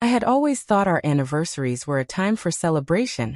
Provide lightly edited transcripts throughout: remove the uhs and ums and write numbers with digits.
I had always thought our anniversaries were a time for celebration,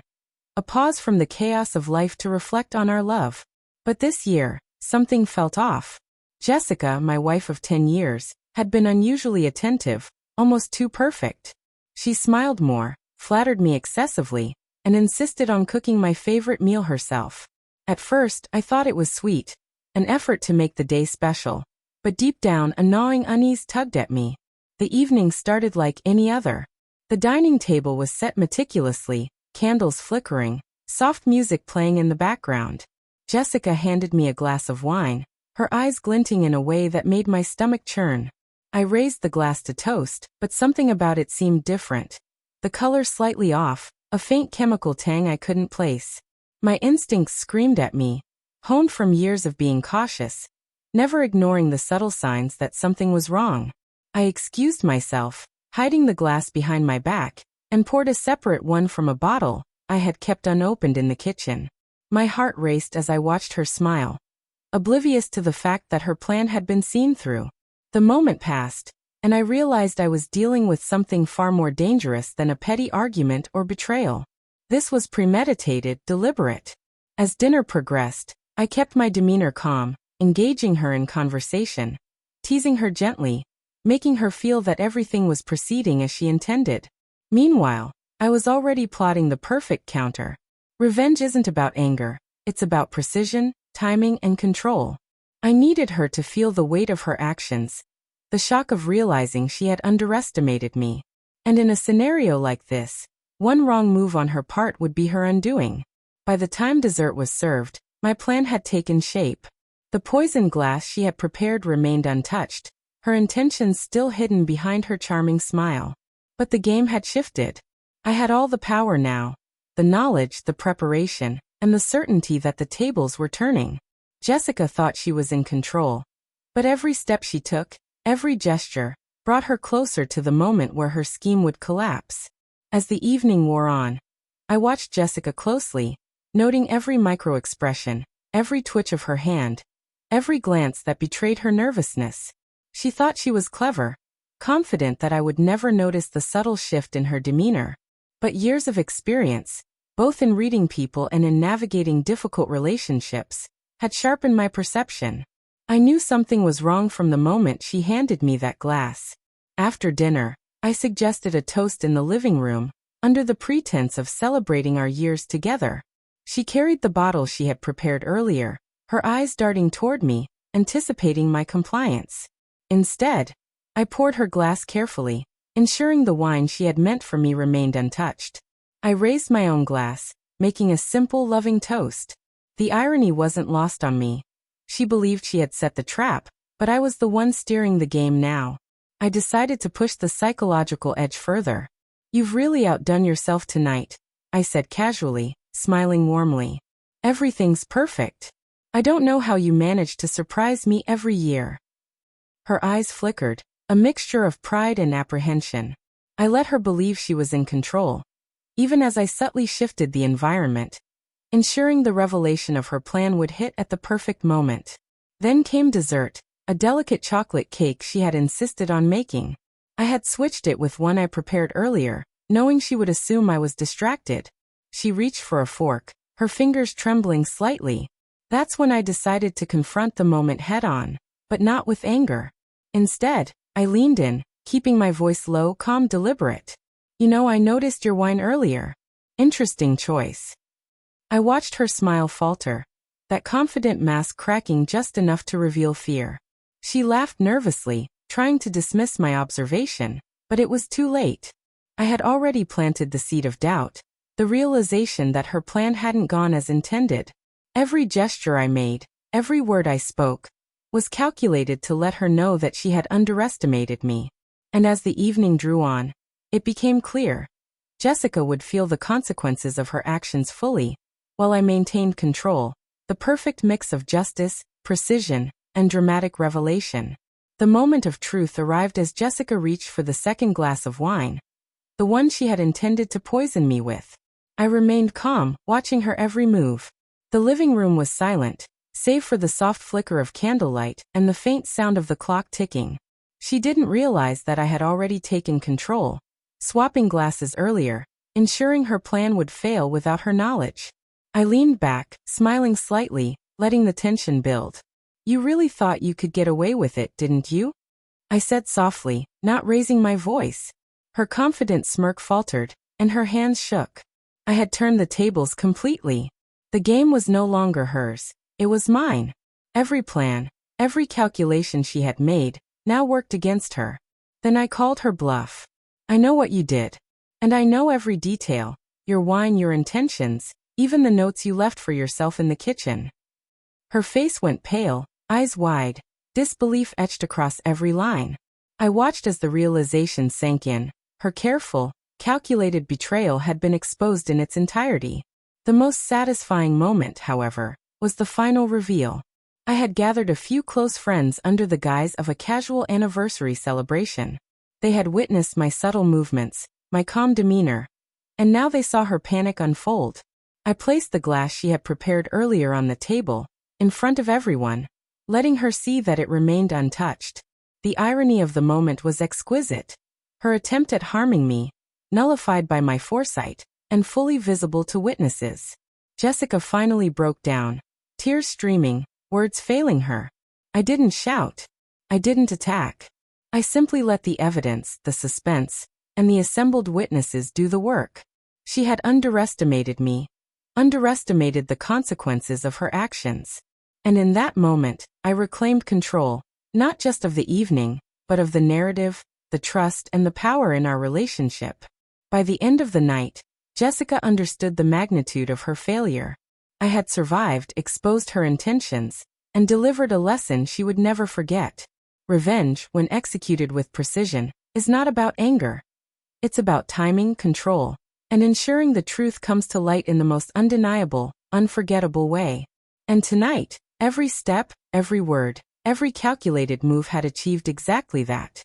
a pause from the chaos of life to reflect on our love. But this year, something felt off. Jessica, my wife of 10 years, had been unusually attentive, almost too perfect. She smiled more, flattered me excessively, and insisted on cooking my favorite meal herself. At first, I thought it was sweet, an effort to make the day special. But deep down, a gnawing unease tugged at me. The evening started like any other. The dining table was set meticulously, candles flickering, soft music playing in the background. Jessica handed me a glass of wine, her eyes glinting in a way that made my stomach churn. I raised the glass to toast, but something about it seemed different. The color slightly off, a faint chemical tang I couldn't place. My instincts screamed at me, honed from years of being cautious, never ignoring the subtle signs that something was wrong. I excused myself, hiding the glass behind my back, and poured a separate one from a bottle I had kept unopened in the kitchen. My heart raced as I watched her smile, oblivious to the fact that her plan had been seen through. The moment passed, and I realized I was dealing with something far more dangerous than a petty argument or betrayal. This was premeditated, deliberate. As dinner progressed, I kept my demeanor calm, engaging her in conversation, teasing her gently, making her feel that everything was proceeding as she intended. Meanwhile, I was already plotting the perfect counter. Revenge isn't about anger, it's about precision, timing, and control. I needed her to feel the weight of her actions, the shock of realizing she had underestimated me. And in a scenario like this, one wrong move on her part would be her undoing. By the time dessert was served, my plan had taken shape. The poison glass she had prepared remained untouched, her intentions still hidden behind her charming smile. But the game had shifted. I had all the power now, the knowledge, the preparation, and the certainty that the tables were turning. Jessica thought she was in control, but every step she took, every gesture, brought her closer to the moment where her scheme would collapse. As the evening wore on, I watched Jessica closely, noting every micro-expression, every twitch of her hand, every glance that betrayed her nervousness. She thought she was clever, confident that I would never notice the subtle shift in her demeanor. But years of experience, both in reading people and in navigating difficult relationships, had sharpened my perception. I knew something was wrong from the moment she handed me that glass. After dinner, I suggested a toast in the living room, under the pretense of celebrating our years together. She carried the bottle she had prepared earlier, her eyes darting toward me, anticipating my compliance. Instead, I poured her glass carefully, ensuring the wine she had meant for me remained untouched. I raised my own glass, making a simple, loving toast. The irony wasn't lost on me. She believed she had set the trap, but I was the one steering the game now. I decided to push the psychological edge further. "You've really outdone yourself tonight," I said casually, smiling warmly. "Everything's perfect. I don't know how you manage to surprise me every year." Her eyes flickered, a mixture of pride and apprehension. I let her believe she was in control, even as I subtly shifted the environment, ensuring the revelation of her plan would hit at the perfect moment. Then came dessert, a delicate chocolate cake she had insisted on making. I had switched it with one I prepared earlier, knowing she would assume I was distracted. She reached for a fork, her fingers trembling slightly. That's when I decided to confront the moment head-on, but not with anger. Instead, I leaned in, keeping my voice low, calm, deliberate. "You know, I noticed your wine earlier. Interesting choice." I watched her smile falter, that confident mask cracking just enough to reveal fear. She laughed nervously, trying to dismiss my observation, but it was too late. I had already planted the seed of doubt, the realization that her plan hadn't gone as intended. Every gesture I made, every word I spoke, was calculated to let her know that she had underestimated me. And as the evening drew on, it became clear. Jessica would feel the consequences of her actions fully, while I maintained control, the perfect mix of justice, precision, and dramatic revelation. The moment of truth arrived as Jessica reached for the second glass of wine, the one she had intended to poison me with. I remained calm, watching her every move. The living room was silent, save for the soft flicker of candlelight and the faint sound of the clock ticking. She didn't realize that I had already taken control, swapping glasses earlier, ensuring her plan would fail without her knowledge. I leaned back, smiling slightly, letting the tension build. You really thought you could get away with it, didn't you? I said softly, not raising my voice. Her confident smirk faltered, and her hands shook. I had turned the tables completely. The game was no longer hers, it was mine. Every plan, every calculation she had made, now worked against her. Then I called her bluff. I know what you did. And I know every detail, your wine, your intentions, even the notes you left for yourself in the kitchen. Her face went pale, eyes wide, disbelief etched across every line. I watched as the realization sank in. Her careful, calculated betrayal had been exposed in its entirety. The most satisfying moment, however, was the final reveal. I had gathered a few close friends under the guise of a casual anniversary celebration. They had witnessed my subtle movements, my calm demeanor, and now they saw her panic unfold. I placed the glass she had prepared earlier on the table, in front of everyone, letting her see that it remained untouched. The irony of the moment was exquisite. Her attempt at harming me, nullified by my foresight, and fully visible to witnesses. Jessica finally broke down, tears streaming, words failing her. I didn't shout. I didn't attack. I simply let the evidence, the suspense, and the assembled witnesses do the work. She had underestimated me, underestimated the consequences of her actions. And in that moment, I reclaimed control, not just of the evening, but of the narrative, the trust, and the power in our relationship. By the end of the night, Jessica understood the magnitude of her failure. I had survived, exposed her intentions, and delivered a lesson she would never forget. Revenge, when executed with precision, is not about anger. It's about timing, control, and ensuring the truth comes to light in the most undeniable, unforgettable way. And tonight, every step, every word, every calculated move had achieved exactly that.